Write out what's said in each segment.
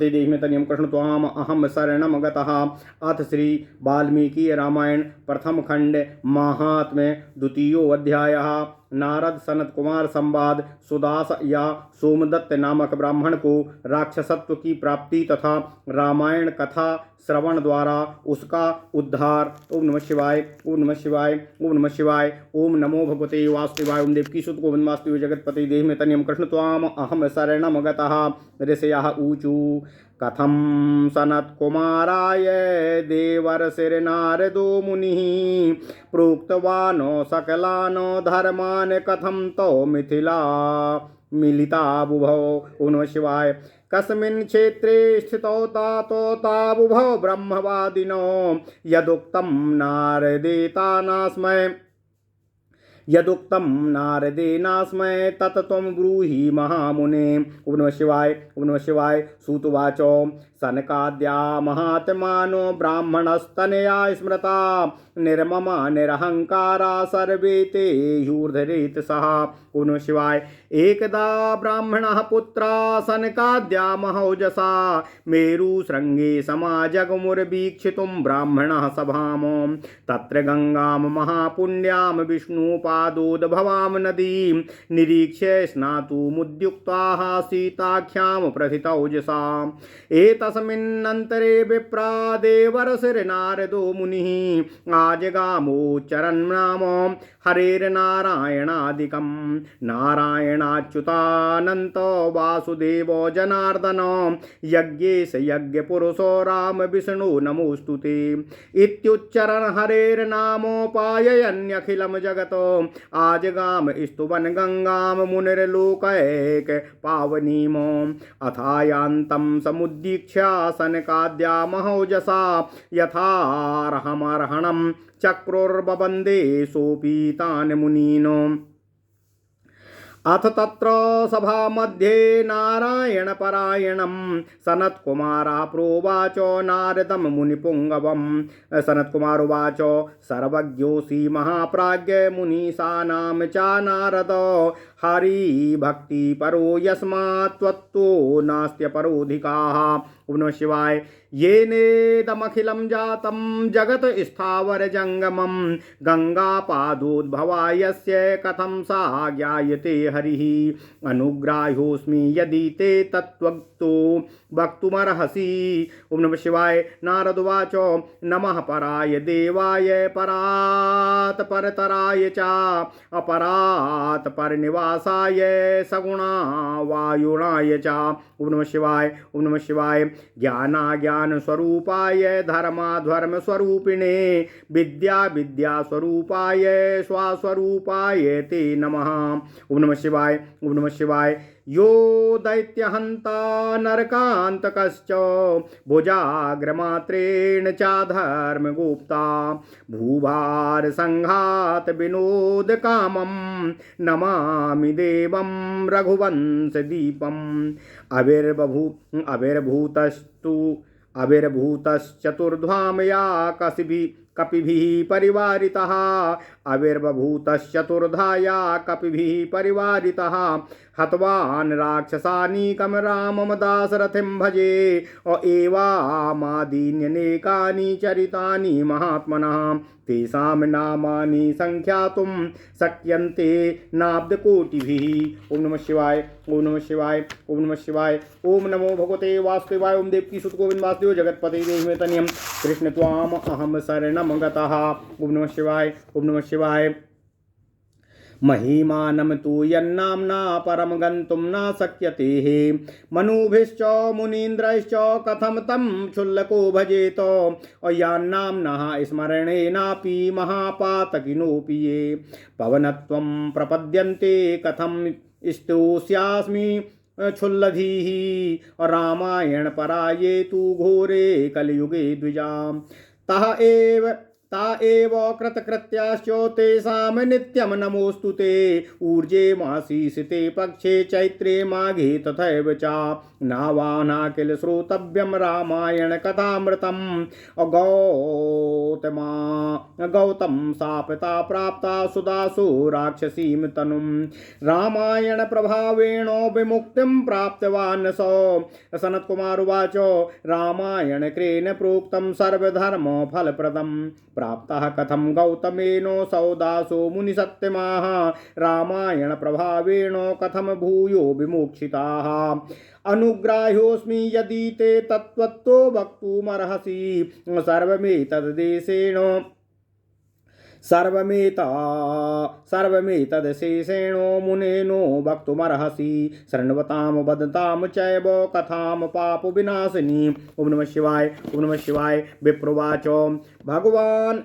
देहि में तनियम कृष्ण त्वाम अहम शरणम गतः। अथ श्री वाल्मीकि रामायण प्रथम खंड महात्म्य द्वितीयो अध्यायः। नारद सनत कुमार संवाद। सुदास या सोमदत्त नामक ब्राह्मण को राक्षसत्व की प्राप्ति तथा रामायण कथा श्रवण द्वारा उसका उद्धार। ओम नमः शिवाय, ओम नमः शिवाय, ओम नमः शिवाय। ओम नमो भगवते वासुदेवाय। ओम देवकी सुत गोविंद वासुदेव जगतपति देहि में तनियम कृष्ण त्वाम अहम शरणम गतः। ऋषयः ऊचु कथम सनत्कुमाराय देवर्षिर्नारदो मुनिः प्रोक्तवानो सकलानो धर्मान् कथं तो मिथिला मिलिता बुभौ। ओम नमः शिवाय। कस्मिन् क्षेत्रे स्थितौ तातो ताबुभौ ब्रह्मवादिनो यदुक्तं नारदेनास्मै तत् त्वं ब्रूहि महामुने। ओम नमः शिवाय, ओम नमः शिवाय। सूतुवाचो सनकाद्या महात्मानो ब्राह्मणस्तनया स्मृता निर्ममा निरहंकारा सर्वे ते यूर्धरेतसः। ओम नमः शिवाय। एकदा ब्राह्मणः पुत्रा सनकाद्या महौजसा मेरुशृङ्गे समाजगमुर्वीक्षितुं ब्राह्मणः सभां तत्र गंगां महापुण्यां विष्णुपादोद्भवां नदीं निरीक्ष्य स्नातुमुद्युक्ताः सीताख्यां प्रथितौजसा। एतस्मिन्नन्तरे विप्रा देवर्षिर्नारदो मुनिः आजगामोच्चरन् नाम हरेर्नारायणादिकं नारायणाच्युतानन्तो वासुदेवो जनार्दनो यज्ञेश यज्ञपुरुषो राम विष्णु नमोऽस्तुते इत्युच्चरन् हरेर्नामोपाययन्यखिलं जगतो आजगाम स्तुवन् गंगां मुनिर्लोकैक पावनीमो। अथायान्तं समुदीक्ष्य सनकाद्या महौजसा यथार्हमर्हणं चक्रुर्बबन्धे सोऽपि मुनीनो। अथ तत्र सभामध्ये नारायणपरायणं सनत्कुमारः प्रोवाचो नारदं मुनिपुङ्गवं। सनत्कुमार उवाच सर्वज्ञोऽसि महाप्राज्ञ मुनीशानां च नारद हरिभक्तिपरो यस्मात् त्वत्तो नास्त्यपरोऽधिकाः। ओम नमः शिवाय। येनेदमखिलं जातं जगत स्थावर जंगमं गंगापादोद्भवा यस्य कथं सा ज्ञायते हरिः अनुग्राह्योऽस्मि यदि ते तत्त्वतो वक्तुमर्हसि। ओम नमः शिवाय। नारद उवाच नमः पराय देवाय परात् परतराय च अपरात् परनिवासाय सगुणा वायुणाय च। ओम नमः शिवाय, ओम नमः शिवाय। ज्ञानाज्ञान स्वरूपाय धर्माधर्म स्वरूपिणे विद्या विद्या स्वरूपाय स्वस्वरूपाय ते नमः। ओम नमः शिवाय, ओम नमः शिवाय। यो दैत्यहन्ता नरकान्तकश्च भुजाग्रमात्रेण च धर्मगुप्ता भूभार संघात विनोद कामं नमामि देवं रघुवंशदीपम्। अविर्भूतश्चतुर्धाम या कपिभिः परिवारितः अविर्बभूतश्चतुर्धाया कपिभिः परिवारितः हतवान् राक्षसानीकं रामं दाशरथिं भजे एवामादीन्यनेकानि चरितानि महात्मनः तेषां नामानि संख्यातुं शक्यन्ते नाब्धकोटिभिः। ओम नमः शिवाय, ओम नमः शिवाय, ओम नमः शिवाय। ओम नमो भगवते वासुदेवाय। ओम देवकी सुत गोविंद वासुदेव जगतपते देहि में तनियम कृष्ण त्वाम अहम शरणम गतः। ओम नमः शिवाय, ओम नमः शिवाय। महिमानं तु यन्नाम्ना परम गन्तुं न शक्यते मनुभिश्च मुनीन्द्रैश्च कथं तं क्षुल्लको भजेत यान्नाम्नः स्मरणेनापि महापातकिनोऽपि ये पवनत्वं प्रपद्यन्ते कथं स्तोष्यास्मि क्षुल्लधीः रामायण पराये तु घोरे कलयुगे द्विजाम् तः एव ता एव कृतकृत्याश्चो तेषां नित्यं नमोऽस्तु ते ऊर्जे मासीसिते पक्षे चैत्रे माघे तथैव च नावाना किल श्रोतव्यं रामायण कथामृतम् गौतम सापता प्राप्ता सुदासु राक्षसीं तनुं रामायण प्रभावेण विमुक्तिं प्राप्तवान् सो सनत्कुमार उवाच रामायण क्रेन प्रोक्तं सर्वधर्म फलप्रदं प्राप्तः कथं गौतमेनो सौदासो मुनिसत्तमाः रामायण प्रभावेण कथम भूयो विमोक्षिताः अनुग्राह्योऽस्मि यदि ते तत्त्वतो वक्तुमर्हसि सर्वमेतदशेषेणो मुनेनो वक्तुमर्हसि शृण्वतां वदतां चैव कथां पापविनाशिनी। ओम नमः शिवाय। ओम नमः शिवाय। विप्रोवाच भगवान्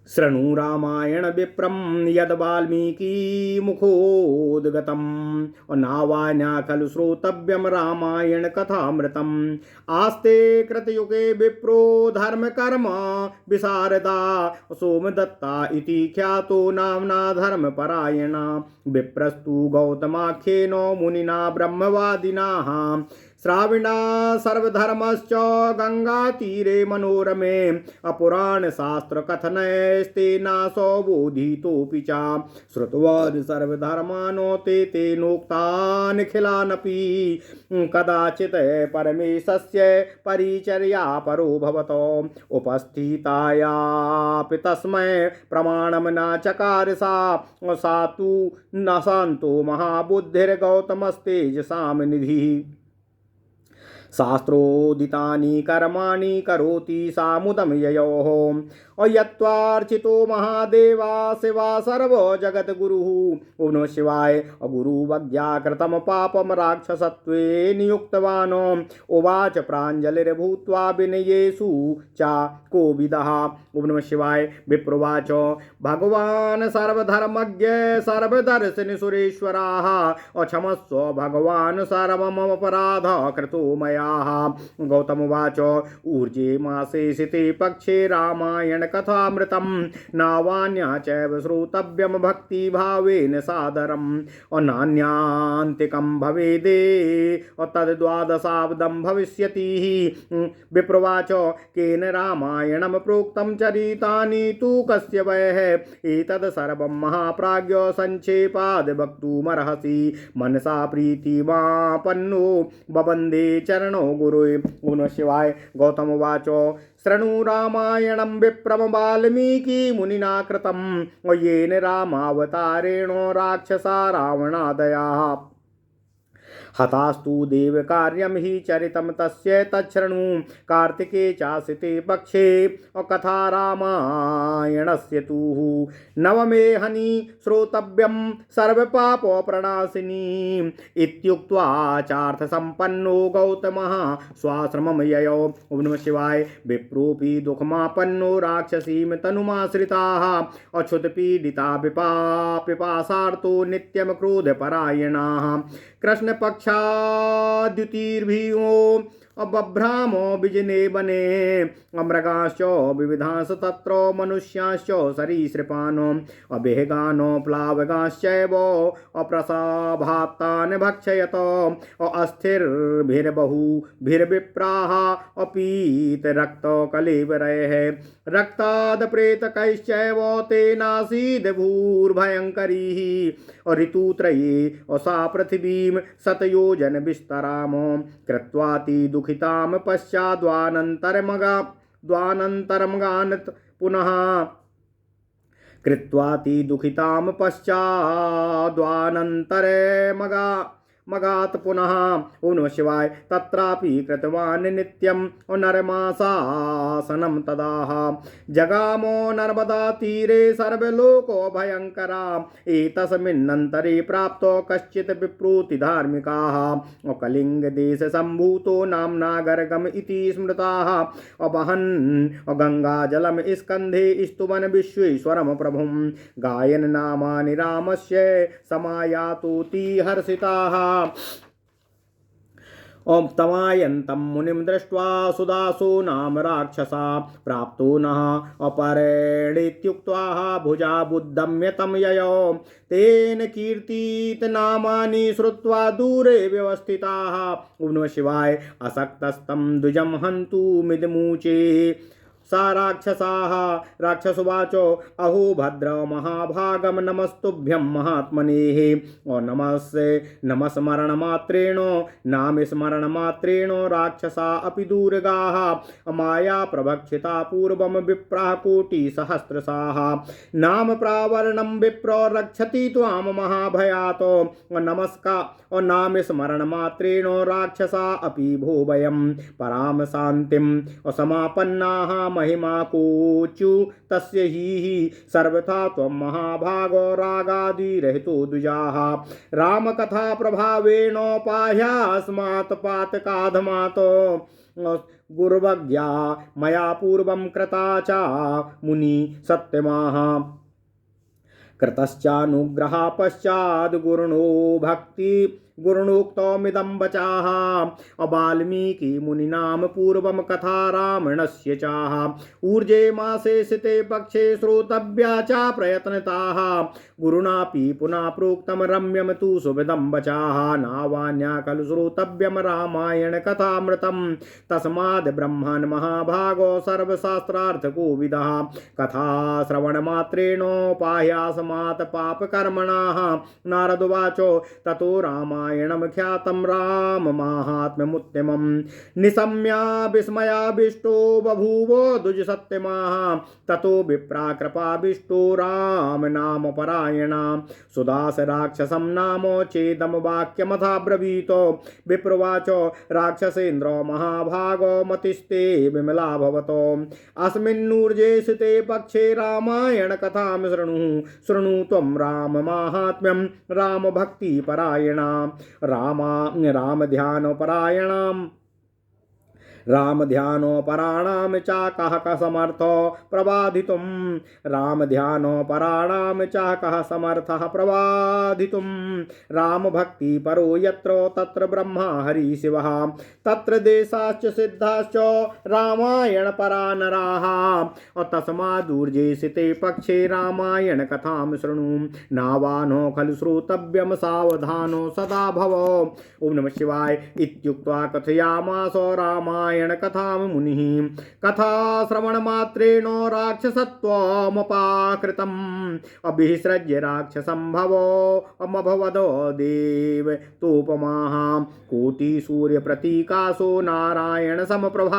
शृणु रामायण विप्रं यद वाल्मीकि मुखोद्गतं नावान्या खलु श्रोतव्यं रामायण कथामृतम् आस्ते कृतयुगे विप्रो धर्म कर्म विशारदा सोमदत्ता इति ख्यातो नाम्ना धर्मपरायणा विप्रस्तु गौतमाख्येन मुनिना ब्रह्मवादिनाः श्राविणा सर्वधर्मश्च गंगातीरे मनोरमे अपुराण शास्त्र कथनैस्तेनासो बोधितोऽपि च श्रुतवान् सर्वधर्मानो ते नोक्तानखिलानपि कदाचित् परमेशस्य परिचर्या परो भवतो उपस्थितायापि तस्मै प्रमाणं न चकार सा तु न शान्तो महाबुद्धिर्गौतमस्तेजसां निधिः शास्त्रोदितानि कर्माणि करोति सामुदं ययोः यत्त्वार्चितो महादेवा शिवा सर्वो जगद्गुरुः। ओम नमः शिवाय। गुरुवज्ञाकृतं पापं राक्षसत्वे नियुक्तवान् उवाच प्राञ्जलिर्भूत्वा विनयेषु च कोविदः। ओम नमः शिवाय। विप्रोवाच भगवान् सर्वधर्मज्ञ सर्वदर्शनि सुरेश्वराः क्षमस्व भगवान् सर्वमपराधः कृतो मया। गौतम उवाच ऊर्जे मासे शिते पक्षे रामायण कथामृतं नावान्या चैव श्रोतव्यं भक्तिभावेन सादरम् नान्यान्तिकं भवेदे तद्द्वादशाब्दं भविष्यति। विप्रोवाच केन रामायणं प्रोक्तं चरितानि तु कस्य वयः एतद् सर्वं महाप्राज्ञो संक्षेपाद् वक्तुमर्हसि मनसा प्रीतिमापन्नो बबन्धे चरणो गुरुः। ओम नमः शिवाय। गौतम उवाच शृणु रामायणं विप्रम वाल्मीकि मुनिना कृतं येन रामावतारेण राक्षसा रावणादयः हतास्तु देवकार्यं हि चरितं तस्य तच्छृणु कार्तिके चासिते पक्षे कथा रामायणस्य तु नवमे हनि श्रोतव्यं सर्वपापप्रणाशिनी इत्युक्त्वा चार्थसम्पन्नो गौतमः स्वाश्रमं ययौ। ओम नमः शिवाय। विप्रोऽपि दुःखमापन्नो राक्षसीं तनुमाश्रिताः अच्युतपीडिता पिपासार्तो नित्यं क्रोधपरायणाः कृष्णपक्षाद्युतिर्भियो बभ्रामो विजने वने मृगाश्च विविधांश तत्र मनुष्याश्च सरीसृपानो अभेगानो प्लावगाश्चैव अप्रसाभात्तान् भक्षयत अस्थिर्भिर्बहुभिर्विप्राः अपीतरक्तकलेवरैः रक्तादप्रेतकैश्चैव तेनासीद् भूर्भयङ्करीः ऋतुत्रये सा पृथिवीं शतयोजन विस्तराम कृत्वाति दुःखितां पश्चाद्वानन्तरमगानत् पुनः कृत्वाति दुःखितां पश्चाद्वानन्तरमगात् पुनः। ओम नमः शिवाय। तत्रापि कृतवान् नित्यं नरमासासनं तदाह जगामो नर्मदा तीरे सर्वलोको भयङ्करा एतस्मिन्नन्तरे प्राप्तो कश्चित् विप्रोति धार्मिकाः कलिङ्गदेशसम्भूतो नाम्ना गर्गम इति स्मृताः अवहन् गङ्गाजलं स्कन्धे स्तुवन् विश्वेश्वरं प्रभुं गायन् नामानि रामस्य समायातोति हर्षिताः। ओम तमायन्तं मुनिं दृष्ट्वा सुदासो नाम राक्षसा प्राप्तो नः अपरेणित्युक्त्वा भुजा बुद्धम्य तं ययौ तेन कीर्तितनामानि श्रुत्वा दूरे व्यवस्थिताः। ओम नमः शिवाय। असक्तस्तं द्विजं हन्तुमिदमुचे सा राक्षसाः। राक्षसुवाचो अहो भद्र महाभागम नमस्तुभ्यं महात्मनेः। और नमस्मरणमात्रेण नामस्मरणमात्रेण राक्षसा अपि दूरगाः माया प्रभक्षिता पूर्वं विप्राः कोटिसहस्रशाः। नाम प्रावरणं विप्रो रक्षति त्वां महाभयात्। और नाम स्मरण मात्रेण राक्षसा अपि भूभयं पराम शान्तिं और समापन्नाः महिमा कोचु तस्य हि सर्वथा त्वं महाभागो रागादिरहितो द्विजाः। रामकथा प्रभावेणोपाह्यास्मात् पातकाधमात् गुरुवज्ञा मया पूर्वं कृता च मुनि सत्यमाः कृतश्चानुग्रहा पश्चाद् गुरुणो भक्ति गुरुणोक्तमिदं वचाः। वाल्मीकि मुनिनाम पूर्वं कथा रामणस्य चाह ऊर्जे मासे सिते पक्षे श्रोतव्या च प्रयत्नताः। गुरुणापि पुनः प्रोक्तं रम्यं तु सुविदं वचाः नावान्या खलु श्रोतव्यं रामायण कथामृतं। तस्माद् ब्रह्मन् महाभागो सर्वशास्त्रार्थको विदः कथा श्रवणमात्रेणोपाह्यासमात् पापकर्मणाः। नारदुवाचो ततो रामायणं ख्यातं राम माहात्म्यमुत्तमं निशम्या विस्मयाविष्टो बभूवो द्विजसत्यमाः। ततो विप्रा कृपाविष्टो राम नाम परायणा सुदास राक्षसं नामो चेदं वाक्यमथा ब्रवीतो। विप्रवाचो राक्षसेन्द्रो महाभागो मतिस्ते विमला भवतो अस्मिन्नूर्जे स्थिते पक्षे रामायण कथां शृणु त्वं राम माहात्म्यं राम भक्ति परायणा राम ध्यानोपराणां च कः समर्थो प्रबाधितुं। राम ध्यानोपराणां च कः समर्थः प्रबाधितुं। राम भक्ति परो यत्र तत्र ब्रह्मा हरि शिवः तत्र देशाश्च सिद्धाश्च रामायण परा नराः। और तस्मादूर्जे स्थिते पक्षे रामायण कथां शृणु नावानो खलु श्रोतव्यं सावधानो सदा भव। ओम नमः शिवाय। इत्युक्त्वा कथयामास रामायण कथां मुनिः। कथा श्रवण मात्रेण राक्षसत्वमपाकृतम् अभिसृज्य राक्षसं भवो अमभवदो देव तोपमाः। कोटि सूर्य प्रतीकासो नारायण समप्रभः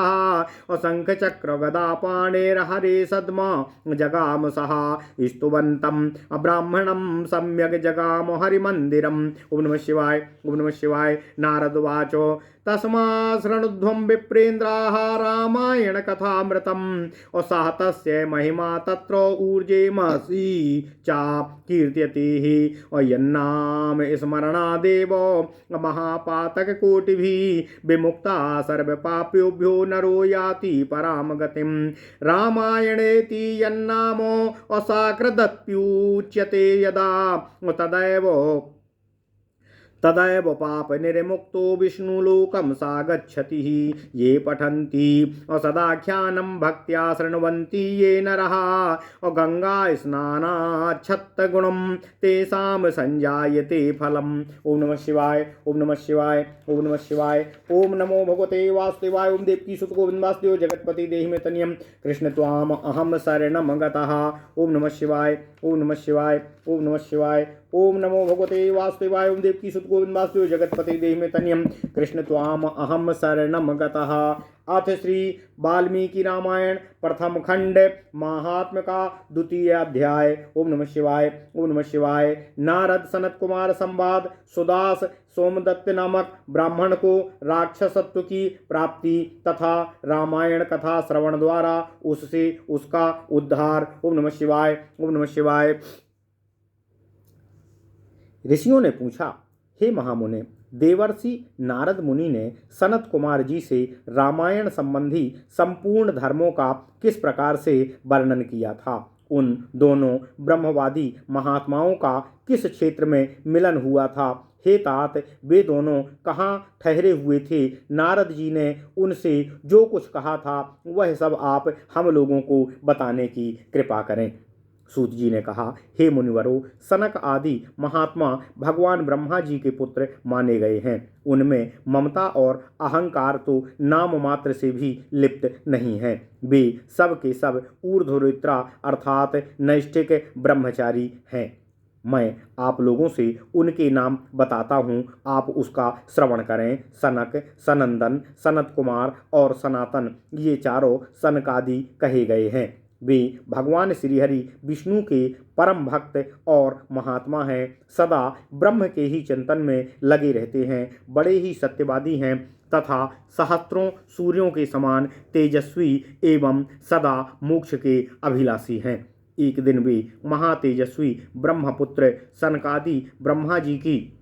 असंख्य चक्र गदा पाणेर हरे सद्म जगाम सः स्तुवन्तम् अब्राह्मणं सम्यग् जगाम हरिमन्दिरम्। ओम नमः शिवाय। ओम नमः शिवाय। नारदवाचो तस्मात् शृणुध्वं विप्रेन्द्राः रामायण कथामृतम् और सह तस्य महिमा तत्र ऊर्जे महसि चा कीर्त्यते और यन्नाम स्मरणादेव महापातक कोटिभिः विमुक्ता सर्व पाप्योभ्यो नरो याति पराम गतिम्। रामायणेति यन्नामो असाकृदप्युच्यते यदा तदैव पाप निर्मुक्तो विष्णुलोकं सा गच्छति। ये पठन्ति सदाख्यानं भक्त्या शृण्वन्ति ये नरः गंगा स्नानाच्छत्तगुणं तेषां संजायते फलम्। ओम नमः शिवाय। ओम नमः शिवाय। ओम नमः शिवाय। ओम नमो भगवते वासुदेवाय। ओम देवकी सुत गोविंद वासुदेव जगतपति देहि मे तनियं कृष्ण त्वाम अहम शरणं गतः। ओम नमः शिवाय। ओम नमः शिवाय। ओम नमः शिवाय। ओम नमो भगवते वासुदेवाय। ओम देवकी सुत गोविंद वासुदेव जगतपति देहि मे तनियं कृष्ण त्वाम अहम शरणं गतः। अथ श्री वाल्मीकि रामायण प्रथम खंड महात्म्य का द्वितीय अध्याय। ओम नमः शिवाय। ओम नमः शिवाय। नारद सनत कुमार संवाद। सुदास सोमदत्त नामक ब्राह्मण को राक्षसत्व की प्राप्ति तथा रामायण कथा श्रवण द्वारा उससे उसका उद्धार। ओम नमः शिवाय। ओम नमः शिवाय। ऋषियों ने पूछा, हे महामुने, देवर्षि नारद मुनि ने सनत कुमार जी से रामायण संबंधी संपूर्ण धर्मों का किस प्रकार से वर्णन किया था उन दोनों ब्रह्मवादी महात्माओं का किस क्षेत्र में मिलन हुआ था? हे तात, वे दोनों कहाँ ठहरे हुए थे? नारद जी ने उनसे जो कुछ कहा था वह सब आप हम लोगों को बताने की कृपा करें। सूत जी ने कहा, हे मुनिवरों, सनक आदि महात्मा भगवान ब्रह्मा जी के पुत्र माने गए हैं। उनमें ममता और अहंकार तो नाम मात्र से भी लिप्त नहीं है। वे सब के सब ऊर्ध्वरेत्रा अर्थात नैष्ठिक ब्रह्मचारी हैं। मैं आप लोगों से उनके नाम बताता हूँ, आप उसका श्रवण करें। सनक, सनंदन, सनत कुमार और सनातन, ये चारों सनकादि कहे गए हैं। वे भगवान श्रीहरि विष्णु के परम भक्त और महात्मा हैं। सदा ब्रह्म के ही चिंतन में लगे रहते हैं, बड़े ही सत्यवादी हैं तथा सहस्त्रों सूर्यों के समान तेजस्वी एवं सदा मोक्ष के अभिलाषी हैं। एक दिन वे महातेजस्वी ब्रह्मपुत्र सनकादि ब्रह्मा जी की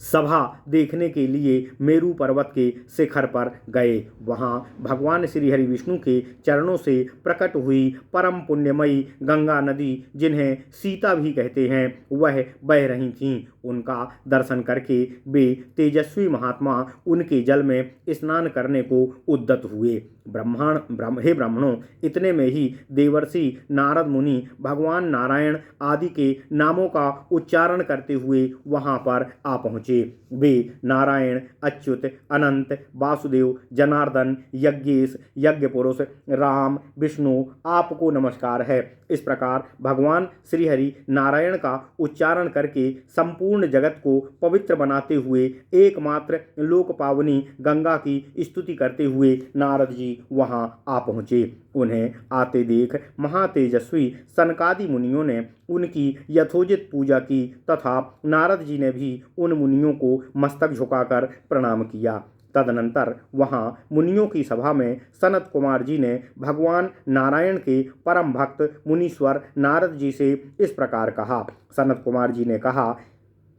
सभा देखने के लिए मेरू पर्वत के शिखर पर गए। वहां भगवान श्री हरि विष्णु के चरणों से प्रकट हुई परम पुण्यमयी गंगा नदी, जिन्हें सीता भी कहते हैं, वह बह रही थीं। उनका दर्शन करके वे तेजस्वी महात्मा उनके जल में स्नान करने को उद्यत हुए। हे ब्राह्मणों, इतने में ही देवर्षि नारद मुनि भगवान नारायण आदि के नामों का उच्चारण करते हुए वहां पर आ पहुँचे। वे नारायण, अच्युत, अनंत, वासुदेव, जनार्दन, यज्ञेश, यज्ञ पुरुष, राम, विष्णु, आपको नमस्कार है। इस प्रकार भगवान श्रीहरि नारायण का उच्चारण करके संपूर्ण जगत को पवित्र बनाते हुए एकमात्र लोक पावनी गंगा की स्तुति करते हुए नारद जी वहां आ पहुँचे। उन्हें आते देख महातेजस्वी सनकादि मुनियों ने उनकी यथोचित पूजा की तथा नारद जी ने भी उन मुनियों को मस्तक झुकाकर प्रणाम किया। तदनंतर वहां मुनियों की सभा में सनत कुमार जी ने भगवान नारायण के परम भक्त मुनीश्वर नारद जी से इस प्रकार कहा। सनत कुमार जी ने कहा,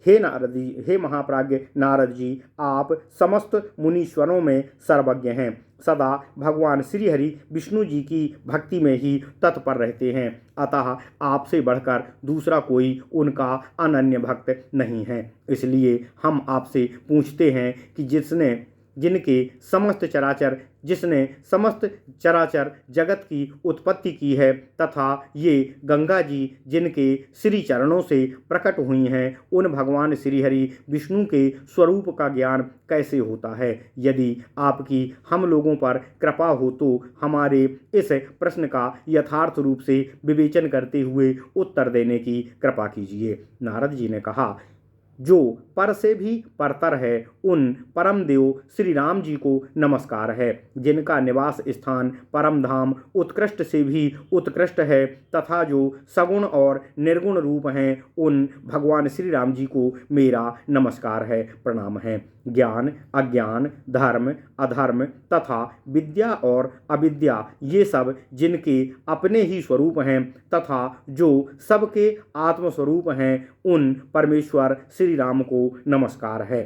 हे नारद जी, हे महाप्राज्ञ नारद जी, आप समस्त मुनीश्वरों में सर्वज्ञ हैं, सदा भगवान श्रीहरि विष्णु जी की भक्ति में ही तत्पर रहते हैं, अतः आपसे बढ़कर दूसरा कोई उनका अनन्य भक्त नहीं है। इसलिए हम आपसे पूछते हैं कि जिसने समस्त चराचर जगत की उत्पत्ति की है तथा ये गंगा जी जिनके श्री चरणों से प्रकट हुई हैं, उन भगवान श्रीहरि विष्णु के स्वरूप का ज्ञान कैसे होता है? यदि आपकी हम लोगों पर कृपा हो तो हमारे इस प्रश्न का यथार्थ रूप से विवेचन करते हुए उत्तर देने की कृपा कीजिए। नारद जी ने कहा, जो पर से भी परतर है, उन परम देव श्री राम जी को नमस्कार है। जिनका निवास स्थान परम धाम उत्कृष्ट से भी उत्कृष्ट है तथा जो सगुण और निर्गुण रूप हैं, उन भगवान श्री राम जी को मेरा नमस्कार है, प्रणाम है। ज्ञान, अज्ञान, धर्म, अधर्म तथा विद्या और अविद्या, ये सब जिनके अपने ही स्वरूप हैं तथा जो सबके आत्मस्वरूप हैं, उन परमेश्वर श्री राम को नमस्कार है।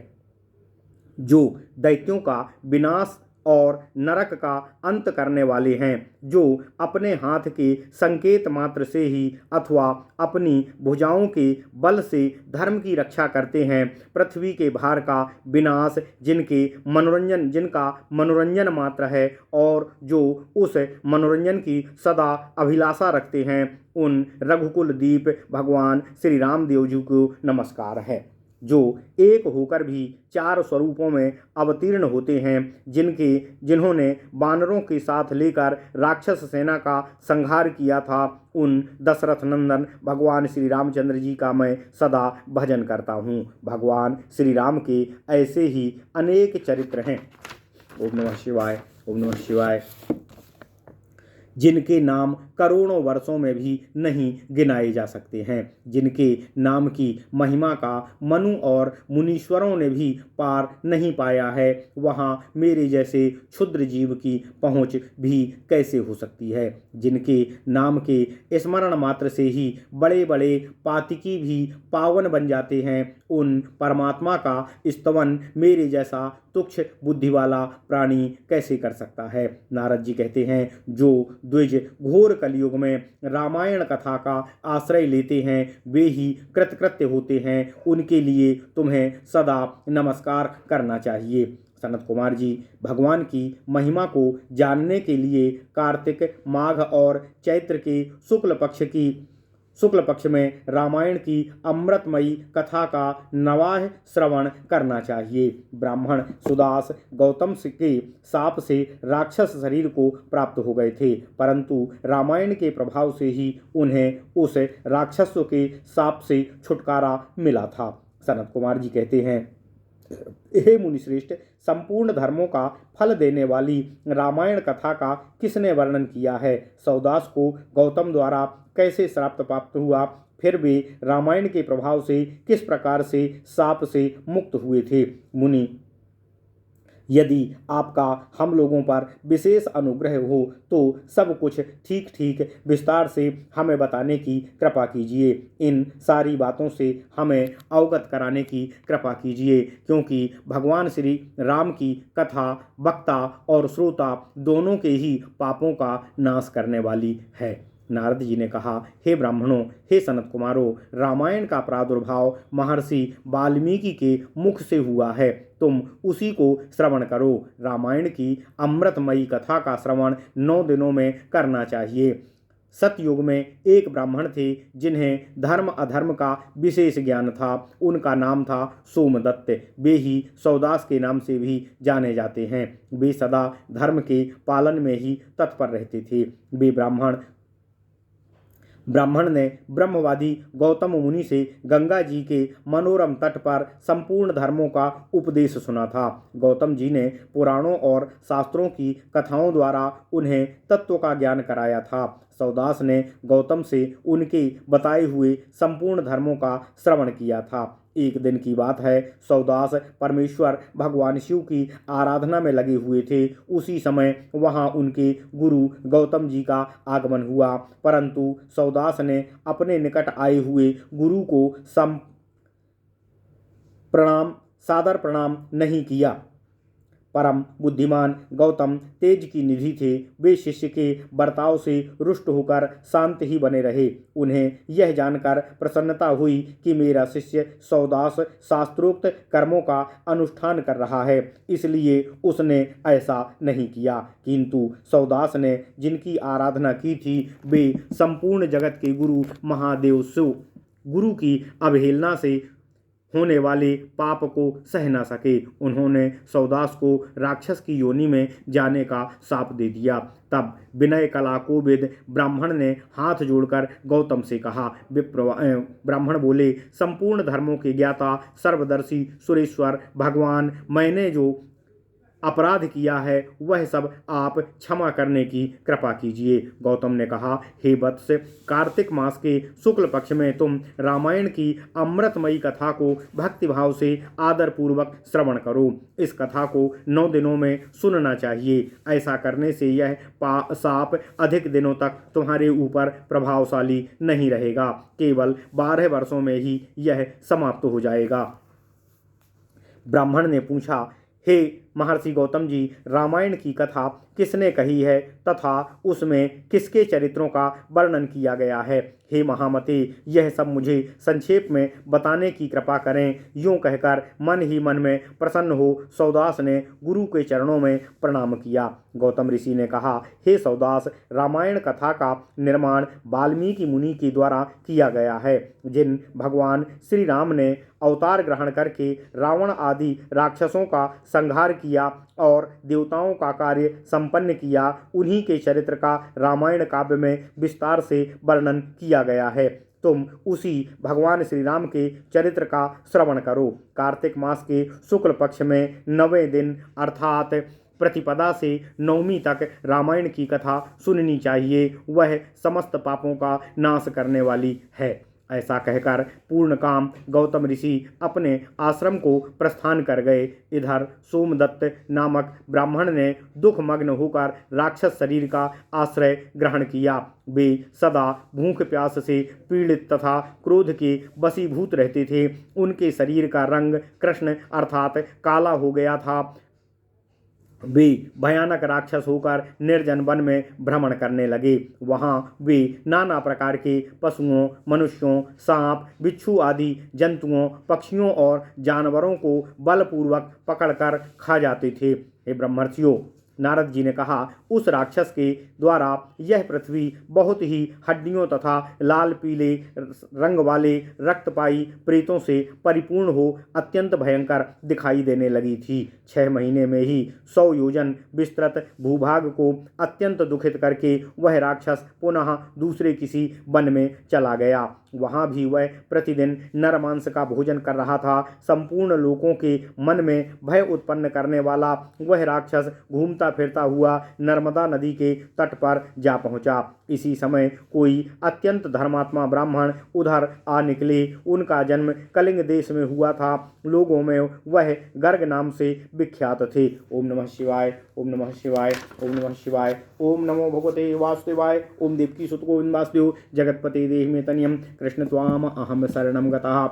जो दैत्यों का विनाश और नरक का अंत करने वाले हैं, जो अपने हाथ के संकेत मात्र से ही अथवा अपनी भुजाओं के बल से धर्म की रक्षा करते हैं, पृथ्वी के भार का विनाश जिनका मनोरंजन मात्र है और जो उस मनोरंजन की सदा अभिलाषा रखते हैं, उन रघुकुल दीप भगवान श्री रामदेव जी को नमस्कार है। जो एक होकर भी चार स्वरूपों में अवतीर्ण होते हैं, जिन्होंने वानरों के साथ लेकर राक्षस सेना का संहार किया था, उन दशरथ नंदन भगवान श्री रामचंद्र जी का मैं सदा भजन करता हूँ। भगवान श्री राम के ऐसे ही अनेक चरित्र हैं। ओम नमः शिवाय, ओम नमः शिवाय, जिनके नाम करोड़ों वर्षों में भी नहीं गिनाए जा सकते हैं, जिनके नाम की महिमा का मनु और मुनीश्वरों ने भी पार नहीं पाया है, वहाँ मेरे जैसे क्षुद्र जीव की पहुँच भी कैसे हो सकती है? जिनके नाम के स्मरण मात्र से ही बड़े बड़े पातिकी भी पावन बन जाते हैं, उन परमात्मा का स्तवन मेरे जैसा तुच्छ बुद्धि वाला प्राणी कैसे कर सकता है। नारद जी कहते हैं, जो द्विज घोर कलयुग में रामायण कथा का आश्रय लेते हैं वे ही कृतकृत्य होते हैं, उनके लिए तुम्हें सदा नमस्कार करना चाहिए। सनत कुमार जी, भगवान की महिमा को जानने के लिए कार्तिक, माघ और चैत्र के शुक्ल पक्ष में रामायण की अमृतमयी कथा का नवाह श्रवण करना चाहिए। ब्राह्मण सुदास गौतम के शाप से राक्षस शरीर को प्राप्त हो गए थे, परंतु रामायण के प्रभाव से ही उन्हें उस राक्षसों के शाप से छुटकारा मिला था। सनत कुमार जी कहते हैं, हे मुनिश्रेष्ठ, संपूर्ण धर्मों का फल देने वाली रामायण कथा का किसने वर्णन किया है। सौदास को गौतम द्वारा कैसे श्राप प्राप्त हुआ, फिर वे रामायण के प्रभाव से किस प्रकार से शाप से मुक्त हुए थे। मुनि, यदि आपका हम लोगों पर विशेष अनुग्रह हो तो सब कुछ ठीक ठीक विस्तार से हमें बताने की कृपा कीजिए। इन सारी बातों से हमें अवगत कराने की कृपा कीजिए, क्योंकि भगवान श्री राम की कथा वक्ता और श्रोता दोनों के ही पापों का नाश करने वाली है। नारद जी ने कहा, हे ब्राह्मणों, हे सनत कुमारों, रामायण का प्रादुर्भाव महर्षि वाल्मीकि के मुख से हुआ है, तुम उसी को श्रवण करो। रामायण की अमृतमयी कथा का श्रवण 9 दिनों में करना चाहिए। सतयुग में एक ब्राह्मण थे जिन्हें धर्म अधर्म का विशेष ज्ञान था। उनका नाम था सोमदत्त। वे ही सौदास के नाम से भी जाने जाते हैं। वे सदा धर्म के पालन में ही तत्पर रहते थे। वे ब्राह्मण ने ब्रह्मवादी गौतम मुनि से गंगा जी के मनोरम तट पर संपूर्ण धर्मों का उपदेश सुना था। गौतम जी ने पुराणों और शास्त्रों की कथाओं द्वारा उन्हें तत्व का ज्ञान कराया था। सौदास ने गौतम से उनके बताए हुए संपूर्ण धर्मों का श्रवण किया था। एक दिन की बात है, सौदास परमेश्वर भगवान शिव की आराधना में लगे हुए थे। उसी समय वहां उनके गुरु गौतम जी का आगमन हुआ, परंतु सौदास ने अपने निकट आए हुए गुरु को सादर प्रणाम नहीं किया। परम बुद्धिमान गौतम तेज की निधि थे। वे शिष्य के बर्ताव से रुष्ट होकर शांत ही बने रहे। उन्हें यह जानकर प्रसन्नता हुई कि मेरा शिष्य सौदास शास्त्रोक्त कर्मों का अनुष्ठान कर रहा है, इसलिए उसने ऐसा नहीं किया। किंतु सौदास ने जिनकी आराधना की थी वे संपूर्ण जगत के गुरु महादेव शिव गुरु की अवहेलना से होने वाले पाप को सह न सके। उन्होंने सौदास को राक्षस की योनि में जाने का शाप दे दिया। तब विनय कला कोविद ब्राह्मण ने हाथ जोड़कर गौतम से कहा। ब्राह्मण बोले, संपूर्ण धर्मों के ज्ञाता सर्वदर्शी सुरेश्वर भगवान, मैंने जो अपराध किया है वह सब आप क्षमा करने की कृपा कीजिए। गौतम ने कहा, हे वत्स, कार्तिक मास के शुक्ल पक्ष में तुम रामायण की अमृतमयी कथा को भक्तिभाव से आदरपूर्वक श्रवण करो। इस कथा को 9 दिनों में सुनना चाहिए। ऐसा करने से यह शाप अधिक दिनों तक तुम्हारे ऊपर प्रभावशाली नहीं रहेगा। केवल 12 वर्षों में ही यह समाप्त हो जाएगा। ब्राह्मण ने पूछा, हे महर्षि गौतम जी, रामायण की कथा किसने कही है तथा उसमें किसके चरित्रों का वर्णन किया गया है। हे महामते, यह सब मुझे संक्षेप में बताने की कृपा करें। यूं कहकर मन ही मन में प्रसन्न हो सौदास ने गुरु के चरणों में प्रणाम किया। गौतम ऋषि ने कहा, हे सौदास, रामायण कथा का निर्माण वाल्मीकि मुनि के द्वारा किया गया है। जिन भगवान श्री राम ने अवतार ग्रहण करके रावण आदि राक्षसों का संहार किया और देवताओं का कार्य संपन्न किया, उन्हीं के चरित्र का रामायण काव्य में विस्तार से वर्णन किया गया है। तुम उसी भगवान श्री राम के चरित्र का श्रवण करो। कार्तिक मास के शुक्ल पक्ष में 9वें दिन अर्थात प्रतिपदा से 9वीं तक रामायण की कथा सुननी चाहिए। वह समस्त पापों का नाश करने वाली है। ऐसा कहकर पूर्णकाम गौतम ऋषि अपने आश्रम को प्रस्थान कर गए। इधर सोमदत्त नामक ब्राह्मण ने दुखमग्न होकर राक्षस शरीर का आश्रय ग्रहण किया। वे सदा भूख प्यास से पीड़ित तथा क्रोध के वशीभूत रहते थे। उनके शरीर का रंग कृष्ण अर्थात काला हो गया था। वे भयानक राक्षस होकर निर्जन वन में भ्रमण करने लगे। वहां वे नाना प्रकार के पशुओं, मनुष्यों, सांप, बिच्छू आदि जंतुओं, पक्षियों और जानवरों को बलपूर्वक पकड़कर खा जाते थे। हे ब्रह्मर्षियों, नारद जी ने कहा, उस राक्षस के द्वारा यह पृथ्वी बहुत ही हड्डियों तथा लाल पीले रंग वाले रक्तपाई प्रेतों से परिपूर्ण हो अत्यंत भयंकर दिखाई देने लगी थी। 6 महीने में ही 100 योजन विस्तृत भूभाग को अत्यंत दुखित करके वह राक्षस पुनः दूसरे किसी वन में चला गया। वहां भी वह प्रतिदिन नरमांस का भोजन कर रहा था। संपूर्ण लोगों के मन में भय उत्पन्न करने वाला वह राक्षस घूमता फिरता हुआ नर्मदा नदी के तट पर जा पहुंचा। इसी समय कोई अत्यंत धर्मात्मा ब्राह्मण उधर आ निकले। उनका जन्म कलिंग देश में हुआ था। लोगों में वह गर्ग नाम से विख्यात थे। ओम नमः शिवाय, ओम नमः शिवाय, ओम नमः शिवाय। ओम नमो भगवते वासुदेवाय। ओम देवकी सुत गोविंद वासुदेव जगतपते देहि मे तनियम कृष्ण त्वाम अहम शरणम गतः।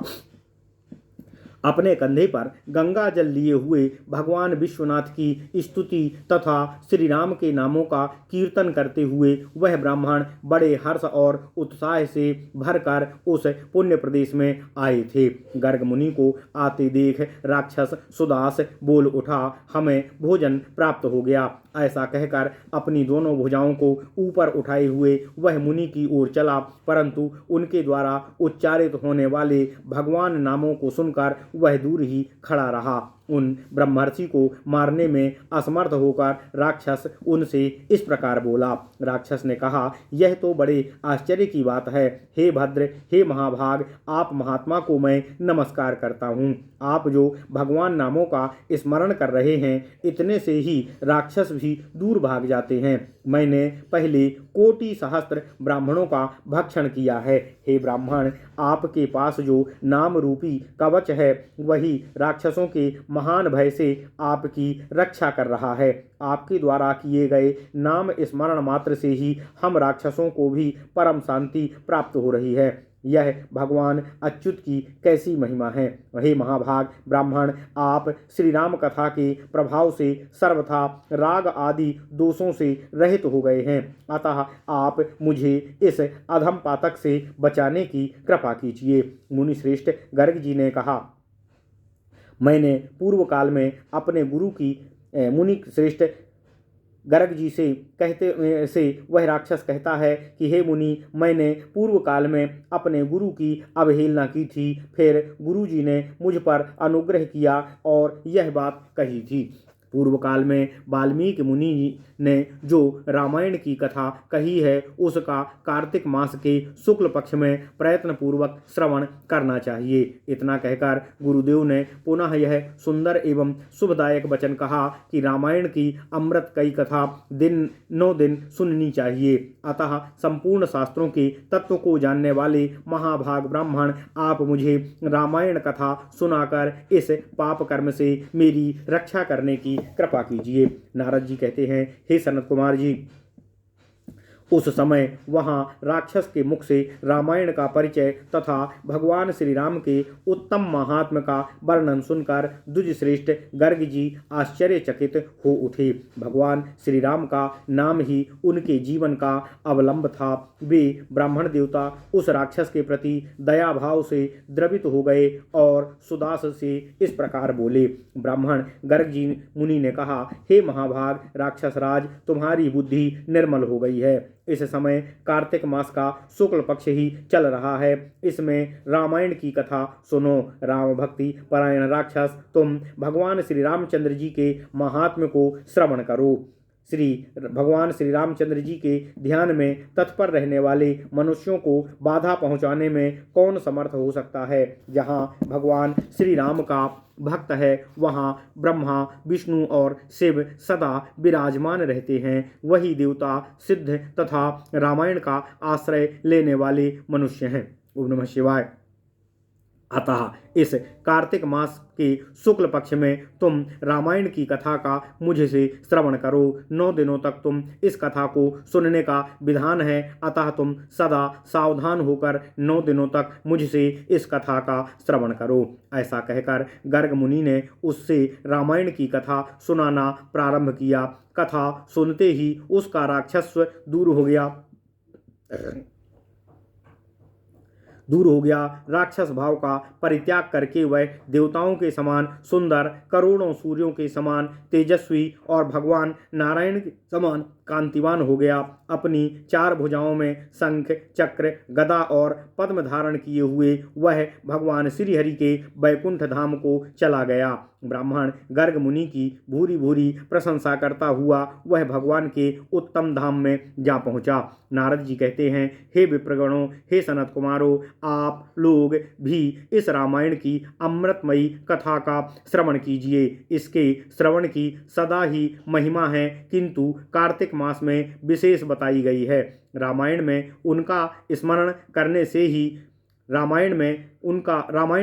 अपने कंधे पर गंगा जल लिए हुए भगवान विश्वनाथ की स्तुति तथा श्री राम के नामों का कीर्तन करते हुए वह ब्राह्मण बड़े हर्ष और उत्साह से भरकर उस पुण्य प्रदेश में आए थे। गर्ग मुनि को आते देख राक्षस सुदास बोल उठा, हमें भोजन प्राप्त हो गया। ऐसा कहकर अपनी दोनों भुजाओं को ऊपर उठाए हुए वह मुनि की ओर चला, परंतु उनके द्वारा उच्चारित होने वाले भगवान नामों को सुनकर वह दूर ही खड़ा रहा। उन ब्रह्मर्षि को मारने में असमर्थ होकर राक्षस उनसे इस प्रकार बोला। राक्षस ने कहा, यह तो बड़े आश्चर्य की बात है। हे भद्र, हे महाभाग, आप महात्मा को मैं नमस्कार करता हूँ। आप जो भगवान नामों का स्मरण कर रहे हैं, इतने से ही राक्षस भी दूर भाग जाते हैं। मैंने पहले कोटि सहस्त्र ब्राह्मणों का भक्षण किया है। हे ब्राह्मण, आपके पास जो नाम रूपी कवच है, वही राक्षसों के महान भय से आपकी रक्षा कर रहा है। आपके द्वारा किए गए नाम स्मरण मात्र से ही हम राक्षसों को भी परम शांति प्राप्त हो रही है। यह भगवान अच्युत की कैसी महिमा है। हे महाभाग ब्राह्मण, आप श्री राम कथा के प्रभाव से सर्वथा राग आदि दोषों से रहित हो गए हैं। अतः आप मुझे इस अधम पातक से बचाने की कृपा कीजिए। मुनि श्रेष्ठ गर्ग जी ने कहा, मैंने पूर्व काल में अपने गुरु की मुनि श्रेष्ठ गर्ग जी से कहते से वह राक्षस कहता है कि हे मुनि, मैंने पूर्व काल में अपने गुरु की अवहेलना की थी। फिर गुरु जी ने मुझ पर अनुग्रह किया और यह बात कही थी। पूर्व काल में वाल्मीकि मुनि ने जो रामायण की कथा कही है, उसका कार्तिक मास के शुक्ल पक्ष में प्रयत्न पूर्वक श्रवण करना चाहिए। इतना कहकर गुरुदेव ने पुनः यह सुंदर एवं शुभदायक वचन कहा कि रामायण की अमृत कई कथा दिनों दिन सुननी चाहिए। अतः संपूर्ण शास्त्रों के तत्व को जानने वाले महाभाग ब्राह्मण, आप मुझे रामायण कथा सुनाकर इस पाप कर्म से मेरी रक्षा करने की कृपा कीजिए। नारद जी कहते हैं, हे सनत कुमार जी, उस समय वहां राक्षस के मुख से रामायण का परिचय तथा भगवान श्री राम के उत्तम महात्म का वर्णन सुनकर द्विज श्रेष्ठ गर्ग जी आश्चर्यचकित हो उठे। भगवान श्री राम का नाम ही उनके जीवन का अवलंब था। वे ब्राह्मण देवता उस राक्षस के प्रति दया भाव से द्रवित हो गए और सुदास से इस प्रकार बोले। ब्राह्मण गर्ग जी मुनि ने कहा, हे महाभाग राक्षस राज, तुम्हारी बुद्धि निर्मल हो गई है। इस समय कार्तिक मास का शुक्ल पक्ष ही चल रहा है। इसमें रामायण की कथा सुनो। राम भक्ति परायण राक्षस, तुम भगवान श्री रामचंद्र जी के महात्म्य को श्रवण करो। भगवान श्री रामचंद्र जी के ध्यान में तत्पर रहने वाले मनुष्यों को बाधा पहुंचाने में कौन समर्थ हो सकता है। जहां भगवान श्री राम का भक्त है, वहां ब्रह्मा विष्णु और शिव सदा विराजमान रहते हैं। वही देवता सिद्ध तथा रामायण का आश्रय लेने वाले मनुष्य हैं। ओम नमः शिवाय। अतः इस कार्तिक मास के शुक्ल पक्ष में तुम रामायण की कथा का मुझसे श्रवण करो। 9 दिनों तक तुम इस कथा को सुनने का विधान है, अतः तुम सदा सावधान होकर 9 दिनों तक मुझसे इस कथा का श्रवण करो। ऐसा कहकर गर्ग मुनि ने उससे रामायण की कथा सुनाना प्रारंभ किया। कथा सुनते ही उसका राक्षसत्व दूर हो गया। राक्षस भाव का परित्याग करके वह देवताओं के समान सुंदर, करोड़ों सूर्यों के समान तेजस्वी और भगवान नारायण के समान कांतिवान हो गया। अपनी 4 भुजाओं में शंख, चक्र, गदा और पद्म धारण किए हुए वह भगवान श्रीहरि के वैकुंठ धाम को चला गया। ब्राह्मण गर्ग मुनि की भूरी भूरी प्रशंसा करता हुआ वह भगवान के उत्तम धाम में जा पहुंचा। नारद जी कहते हैं, हे विप्रगणों, हे सनत कुमारों, आप लोग भी इस रामायण की अमृतमयी कथा का श्रवण कीजिए। इसके श्रवण की सदा ही महिमा है, किंतु कार्तिक मास में विशेष बताई गई है। रामायण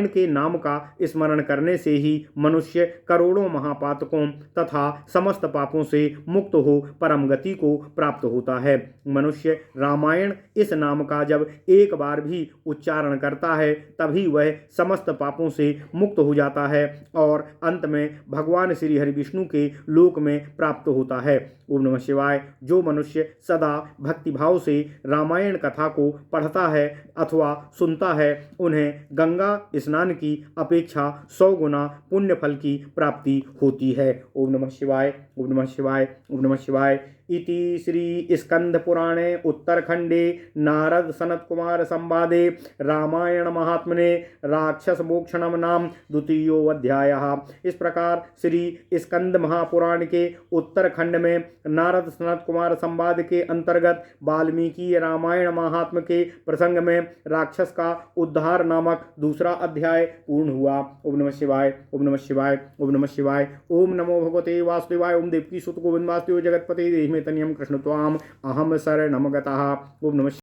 के नाम का स्मरण करने से ही मनुष्य करोड़ों महापातकों तथा समस्त पापों से मुक्त हो परम गति को प्राप्त होता है। मनुष्य रामायण इस नाम का जब एक बार भी उच्चारण करता है तभी वह समस्त पापों से मुक्त हो जाता है और अंत में भगवान श्री हरि विष्णु के लोक में प्राप्त होता है। ओम नमः शिवाय। जो मनुष्य सदा भक्तिभाव से रामायण कथा को पढ़ता है अथवा सुनता है, उन्हें गंगा स्नान की अपेक्षा 100 गुना पुण्य फल की प्राप्ति होती है। ओम नमः शिवाय, ओम नमः शिवाय, ओम नमः शिवाय। इति श्री स्कंद पुराणे उत्तरखंडे नारद सनत कुमार संवादे रामायण महात्मने राक्षस मोक्षणम नाम 2 अध्यायः। इस प्रकार श्री स्कंद महापुराण के उत्तरखंड में नारद सनत कुमार संवाद के अंतर्गत वाल्मीकि रामायण महात्म के प्रसंग में राक्षस का उद्धार नामक 2 अध्याय पूर्ण हुआ। ओम नमः शिवाय, ओम नमः शिवाय, ओम नमः शिवाय। ओम नमो भगवते वासुदेवाय। ओम देवकी सुत गोविंद वासुदेव जगतपते देहि में तनियम कृष्ण त्वाम अहम शरणम गतः। ओम नमः